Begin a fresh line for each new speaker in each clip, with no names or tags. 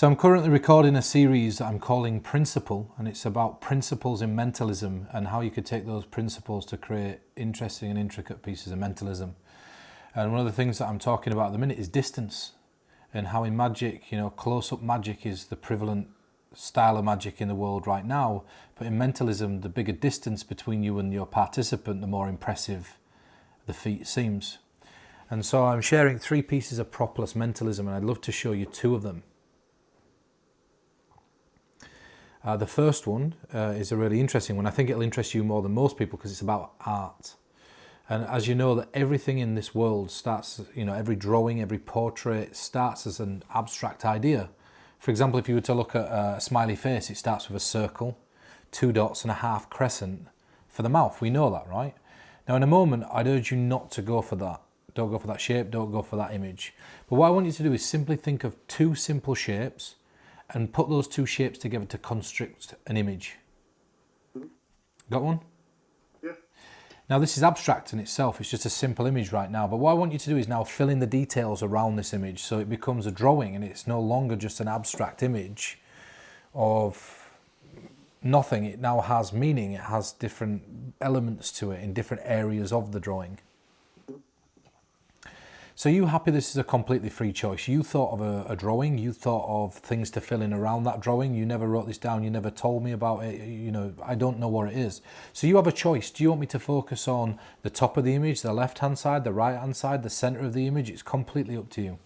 So I'm currently recording a series that I'm calling Principle, and it's about principles in mentalism and how you could take those principles to create interesting and intricate pieces of mentalism. And one of the things that I'm talking about at the minute is distance, and how in magic, close-up magic is the prevalent style of magic in the world right now, but in mentalism, the bigger distance between you and your participant, the more impressive the feat seems. And so I'm sharing 3 pieces of Propolis mentalism, and I'd love to show you 2 of them. The first one is a really interesting one. I think it'll interest you more than most people because it's about art. And as you know, that everything in this world starts, every drawing, every portrait starts as an abstract idea. For example, if you were to look at a smiley face, it starts with a circle, 2 dots and a half crescent for the mouth. We know that, right? Now, in a moment, I'd urge you not to go for that. Don't go for that shape, don't go for that image. But what I want you to do is simply think of 2 simple shapes and put those 2 shapes together to construct an image. Got one?
Yeah.
Now this is abstract in itself, it's just a simple image right now, but what I want you to do is now fill in the details around this image so it becomes a drawing and it's no longer just an abstract image of nothing. It now has meaning, it has different elements to it in different areas of the drawing. So you happy this is a completely free choice? You thought of a drawing, you thought of things to fill in around that drawing, you never wrote this down, you never told me about it, I don't know what it is. So you have a choice. Do you want me to focus on the top of the image, the left-hand side, the right-hand side, the centre of the image? It's completely up to you.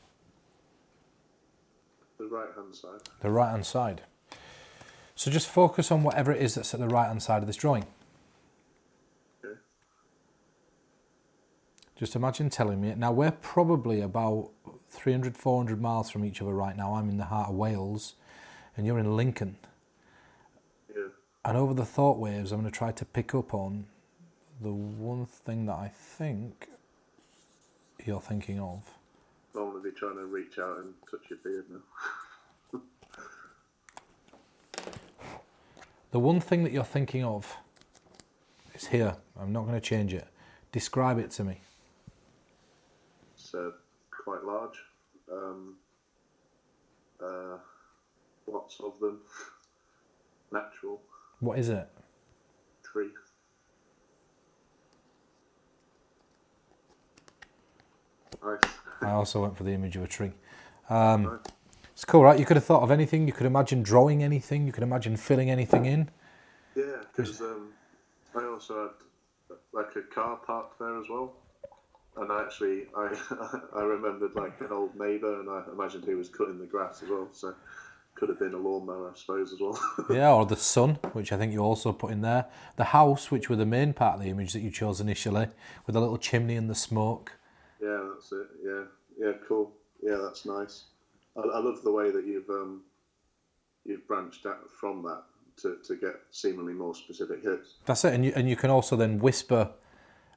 The right-hand side.
The right-hand side. So just focus on whatever it is that's at the right-hand side of this drawing. Just imagine telling me it. Now we're probably about 300, 400 miles from each other right now. I'm in the heart of Wales and you're in Lincoln.
Yeah.
And over the thought waves, I'm going to try to pick up on the one thing that I think you're thinking of.
I'm going to be trying to reach out and touch your beard now.
The one thing that you're thinking of is here. I'm not going to change it. Describe it to me.
It's quite large. Lots of them. Natural.
What is it?
Tree. Nice.
I also went for the image of a tree.
Nice.
It's cool, right? You could have thought of anything. You could imagine drawing anything. You could imagine filling anything in.
Yeah, because I also had like a car parked there as well. And actually, I remembered like an old neighbour, and I imagined he was cutting the grass as well. So could have been a lawnmower, I suppose, as well.
Yeah, or the sun, which I think you also put in there. The house, which were the main part of the image that you chose initially, with the little chimney and the smoke.
Yeah, that's it. Yeah, cool. Yeah, that's nice. I love the way that you've branched out from that to get seemingly more specific hits.
That's it, and you can also then whisper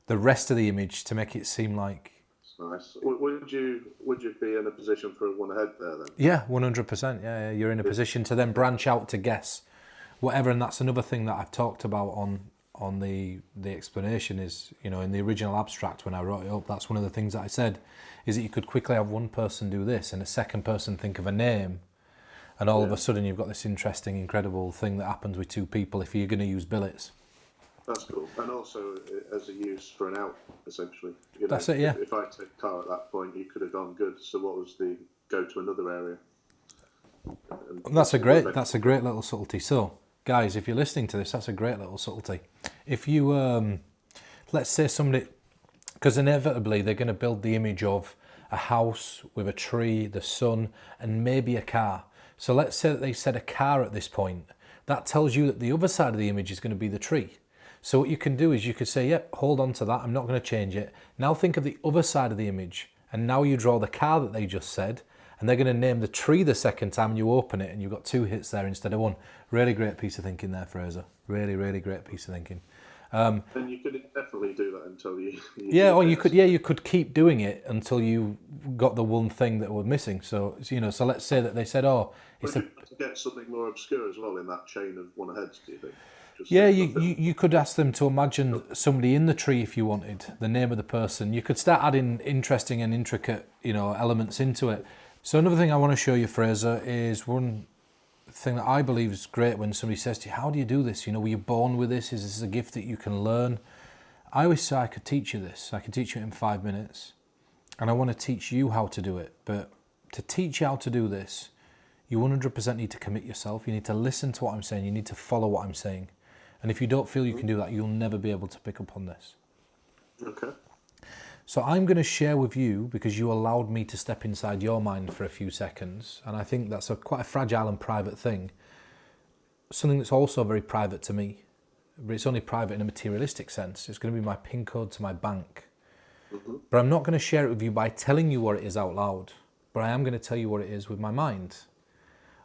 the rest of the image to make it seem like.
It's nice. Would you be in a position for one ahead there then?
Yeah, 100%. Yeah, you're in a position to then branch out to guess whatever, and that's another thing that I've talked about on the explanation is, in the original abstract when I wrote it up, that's one of the things that I said, is that you could quickly have one person do this and a second person think of a name, and all of a sudden you've got this interesting, incredible thing that happens with 2 people if you're going to use billets.
That's cool. And also as a use for an out, essentially.
That's it, yeah.
If I take car at that point, you could have gone good. So what was the go to another area?
And that's a great little subtlety. So, guys, if you're listening to this, that's a great little subtlety. If you, let's say somebody, because inevitably they're going to build the image of a house with a tree, the sun, and maybe a car. So let's say that they said a car at this point. That tells you that the other side of the image is going to be the tree. So what you can do is you could say, yep, hold on to that, I'm not going to change it. Now think of the other side of the image, and now you draw the car that they just said, and they're going to name the tree the second time you open it, and you've got 2 hits there instead of 1. Really great piece of thinking there, Fraser. Really, really great piece of thinking.
And you could definitely do that until you
you could keep doing it until you got the one thing that was missing. So so let's say that they said, it's
to get something more obscure as well in that chain of one aheads, do you think?
Yeah, you could ask them to imagine somebody in the tree if you wanted, the name of the person. You could start adding interesting and intricate, elements into it. So another thing I want to show you, Fraser, is one thing that I believe is great when somebody says to you, how do you do this? You know, were you born with this? Is this a gift that you can learn? I always say I could teach you this. I can teach you it in 5 minutes. And I want to teach you how to do it. But to teach you how to do this, you 100% need to commit yourself. You need to listen to what I'm saying. You need to follow what I'm saying. And if you don't feel you can do that, you'll never be able to pick up on this.
Okay.
So I'm going to share with you, because you allowed me to step inside your mind for a few seconds, and I think that's quite a fragile and private thing, something that's also very private to me, but it's only private in a materialistic sense. It's going to be my PIN code to my bank. But I'm not going to share it with you by telling you what it is out loud, but I am going to tell you what it is with my mind.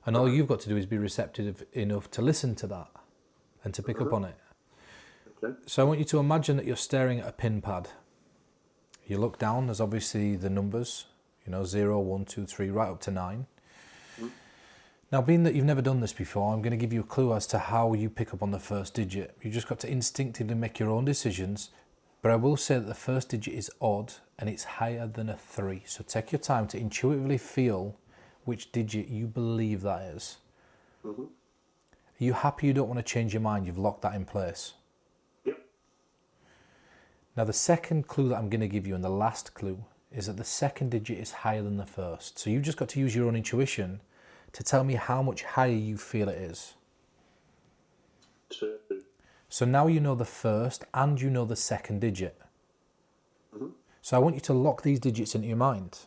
And all you've got to do is be receptive enough to listen to that and to pick up on it.
Okay.
So I want you to imagine that you're staring at a pin pad. You look down, there's obviously the numbers, 0, 1, 2, 3, right up to 9. Now, being that you've never done this before, I'm going to give you a clue as to how you pick up on the first digit. You've just got to instinctively make your own decisions, but I will say that the first digit is odd and it's higher than a 3. So take your time to intuitively feel which digit you believe that is. Are you happy you don't want to change your mind? You've locked that in place. Now the second clue that I'm going to give you, and the last clue, is that the second digit is higher than the first. So you've just got to use your own intuition to tell me how much higher you feel it is.
2.
So now you know the first and you know the second digit. So I want you to lock these digits into your mind.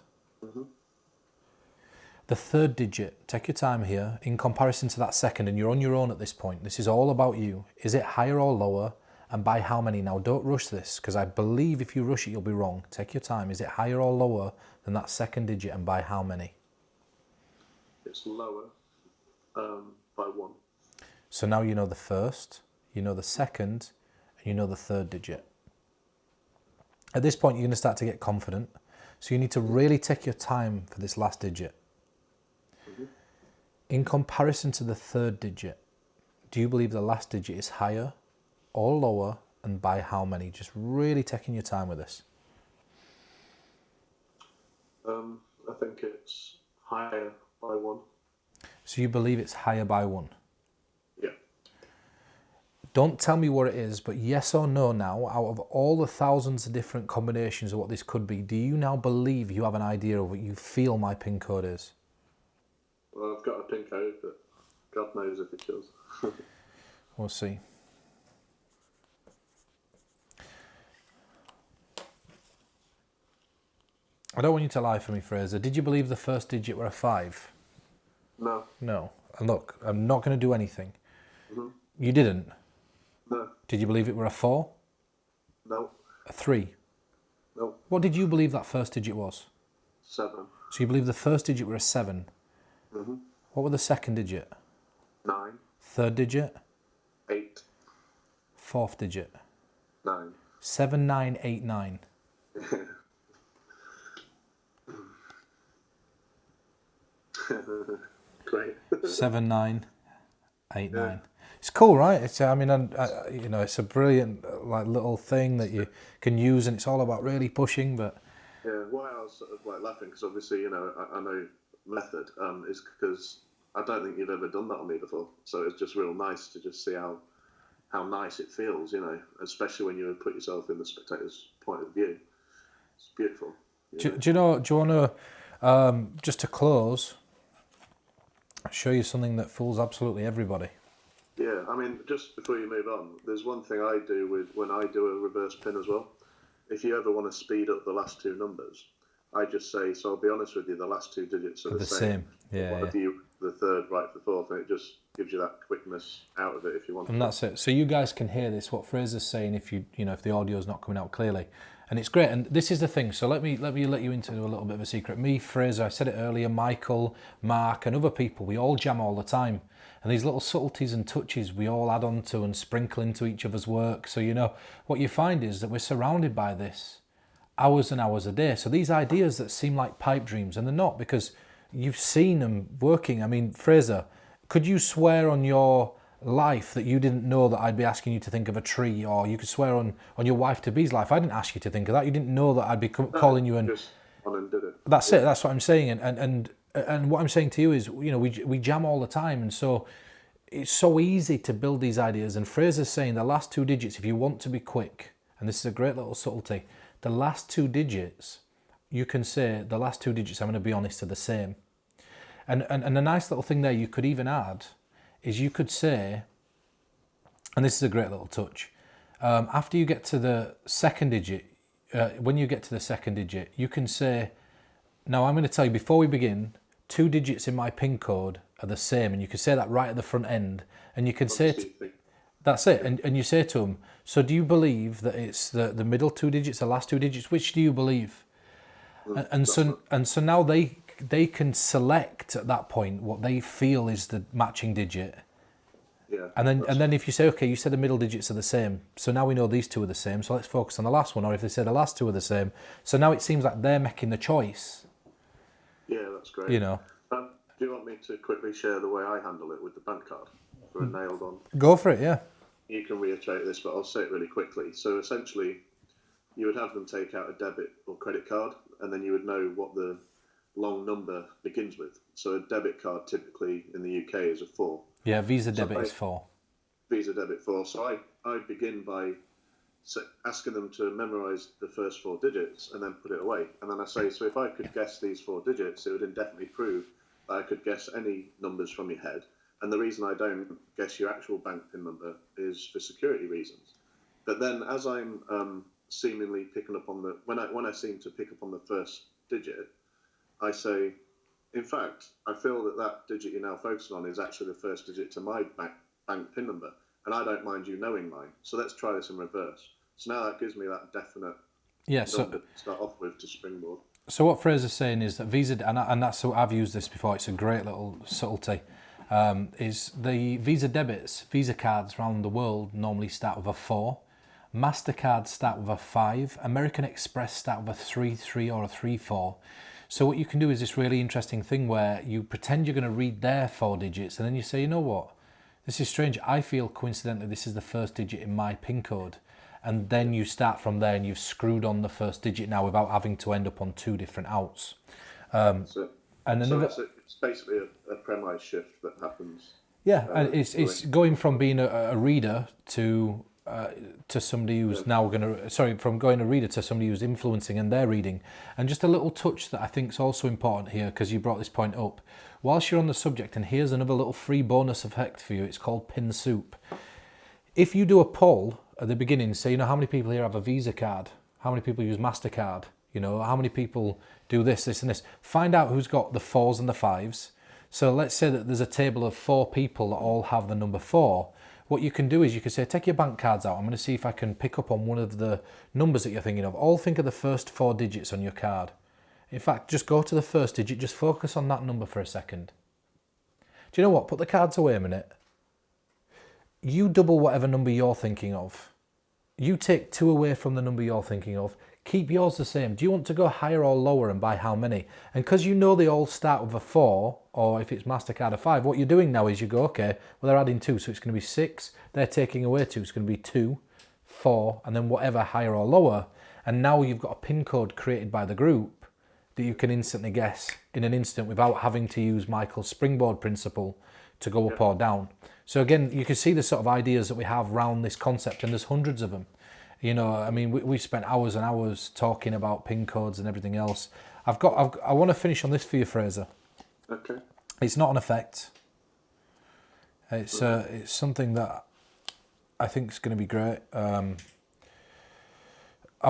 The third digit, take your time here, in comparison to that second, and you're on your own at this point. This is all about you. Is it higher or lower? And by how many? Now, don't rush this, because I believe if you rush it, you'll be wrong. Take your time. Is it higher or lower than that second digit, and by how many?
It's lower by 1.
So now you know the first, you know the second, and you know the third digit. At this point, you're going to start to get confident. So you need to really take your time for this last digit. In comparison to the third digit, do you believe the last digit is higher or lower, and by how many? Just really taking your time with this.
I think it's higher by 1.
So you believe it's higher by 1?
Yeah.
Don't tell me what it is, but yes or no now, out of all the thousands of different combinations of what this could be, do you now believe you have an idea of what you feel my PIN code is?
Well, I've got a PIN code, but God knows if it does.
We'll see. I don't want you to lie for me, Fraser. Did you believe the first digit were a 5?
No.
No. And look, I'm not going to do anything. You didn't?
No.
Did you believe it were a 4?
No.
A 3?
No.
What did you believe that first digit was?
7.
So you believe the first digit were a 7? What were the second digit?
9.
Third digit?
8.
Fourth digit?
9.
7, 9, 8, 9.
Great.
7, 9, 8, 9. It's cool, right? It's, I mean, it's a brilliant little thing that you can use, and it's all about really pushing. But
yeah, why I was sort of laughing, because obviously I know method is because I don't think you've ever done that on me before. So it's just real nice to just see how nice it feels, especially when you put yourself in the spectator's point of view. It's beautiful.
Do you want to, just to close, show you something that fools absolutely everybody?
Yeah, I mean, just before you move on, there's one thing I do when I do a reverse pin as well. If you ever want to speed up the last 2 numbers, I just say, so I'll be honest with you, the last 2 digits are the same.
Yeah.
What if you the third, right for the fourth, and it just gives you that quickness out of it if you want.
And that's it. So you guys can hear this, what Fraser's saying, if if the audio's not coming out clearly. And it's great. And this is the thing. So let me let you into a little bit of a secret. Me, Fraser, I said it earlier, Michael, Mark, and other people, we all jam all the time. And these little subtleties and touches we all add on to and sprinkle into each other's work. So, what you find is that we're surrounded by this hours and hours a day. So these ideas that seem like pipe dreams, and they're not, because you've seen them working. I mean, Fraser, could you swear on your life that you didn't know that I'd be asking you to think of a tree? Or you could swear on your wife-to-be's life. I didn't ask you to think of that. You didn't know that I'd be calling you and...
Just on and did it.
That's it. That's what I'm saying. And And what I'm saying to you is, you know, we jam all the time, and so it's so easy to build these ideas. And Fraser's saying the last two digits, if you want to be quick, and this is a great little subtlety, the last two digits, you can say the last two digits, I'm going to be honest, are the same. And a nice little thing there you could even add is you could say, and this is a great little touch, after you get to the second digit, when you get to the second digit, you can say, now I'm going to tell you before we begin, 2 digits in my PIN code are the same, and you can say that right at the front end, and you can say, that's it, and you say to them, so do you believe that it's the middle 2 digits, the last 2 digits, which do you believe? And so now they can select at that point what they feel is the matching digit.
Yeah.
And then if you say, okay, you said the middle digits are the same, so now we know these two are the same, so let's focus on the last one. Or if they say the last two are the same, so now it seems like they're making the choice.
Yeah, that's great.
You know.
Do you want me to quickly share the way I handle it with the bank card for a nailed on?
Go for it, yeah.
You can reiterate this, but I'll say it really quickly. So essentially, you would have them take out a debit or credit card, and then you would know what the long number begins with. So a debit card typically in the UK is a 4.
Yeah, Visa debit is 4.
Visa debit 4. So I begin by asking them to memorise the first 4 digits and then put it away. And then I say, so if I could guess these 4 digits, it would indefinitely prove that I could guess any numbers from your head. And the reason I don't guess your actual bank PIN number is for security reasons. But then as I'm seemingly picking up on when I seem to pick up on the first digit, I say, in fact, I feel that digit you're now focusing on is actually the first digit to my bank PIN number, and I don't mind you knowing mine. So let's try this in reverse. So now that gives me that definite number to start off with to springboard.
So what Fraser's saying is that Visa, and that's what I've used this before, it's a great little subtlety, is the Visa debits, Visa cards around the world normally start with a 4. MasterCard start with a 5. American Express start with a 3-3 or a 3-4. So what you can do is this really interesting thing where you pretend you're going to read their 4 digits, and then you say, you know what, this is strange. I feel coincidentally this is the first digit in my PIN code. And then you start from there and you've screwed on the first digit now without having to end up on 2 different outs.
So it's basically a premise shift that happens.
Yeah, and it's going from being a reader to somebody who's now going to, from going a reader to somebody who's influencing and they're reading. And just a little touch that I think is also important here, because you brought this point up. Whilst you're on the subject, and here's another little free bonus effect for you, it's called Pin Soup. If you do a poll at the beginning, say, you know, how many people here have a Visa card? How many people use MasterCard? You know, how many people do this, this and this? Find out who's got the 4s and the 5s. So let's say that there's a table of 4 people that all have the number 4. What you can do is you can say, take your bank cards out. I'm going to see if I can pick up on one of the numbers that you're thinking of. All think of the first 4 digits on your card. In fact, just go to the first digit. Just focus on that number for a second. Do you know what? Put the cards away a minute. You double whatever number you're thinking of. You take 2 away from the number you're thinking of. Keep yours the same. Do you want to go higher or lower, and by how many? And because you know they all start with a 4, or if it's MasterCard a 5, what you're doing now is you go, okay, well, they're adding 2, so it's going to be 6. They're taking away 2, it's going to be 2, 4, and then whatever higher or lower. And now you've got a PIN code created by the group that you can instantly guess in an instant without having to use Michael's springboard principle to go up or down. So again, you can see the sort of ideas that we have around this concept, and there's hundreds of them. You know, I mean, we spent hours and hours talking about PIN codes and everything else. I want to finish on this for you, Fraser.
Okay.
It's not an effect. It's something that I think is going to be great. I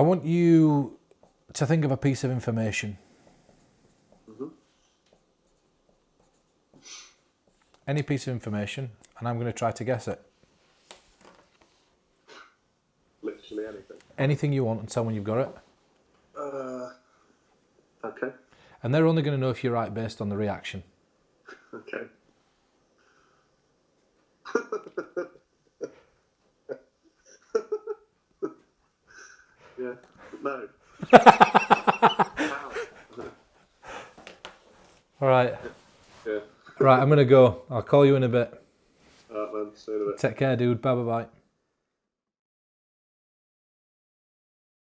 want you to think of a piece of information.
Mm-hmm.
Any piece of information, and I'm going to try to guess it.
Literally anything.
Anything you want, and tell when you've got it.
Okay.
And they're only going to know if you're right based on the reaction.
Okay. Yeah. No.
All right.
Yeah.
Right, I'm going to go. I'll call you in a bit.
All right, man. See you in a bit.
Take care, dude. Bye, bye, bye.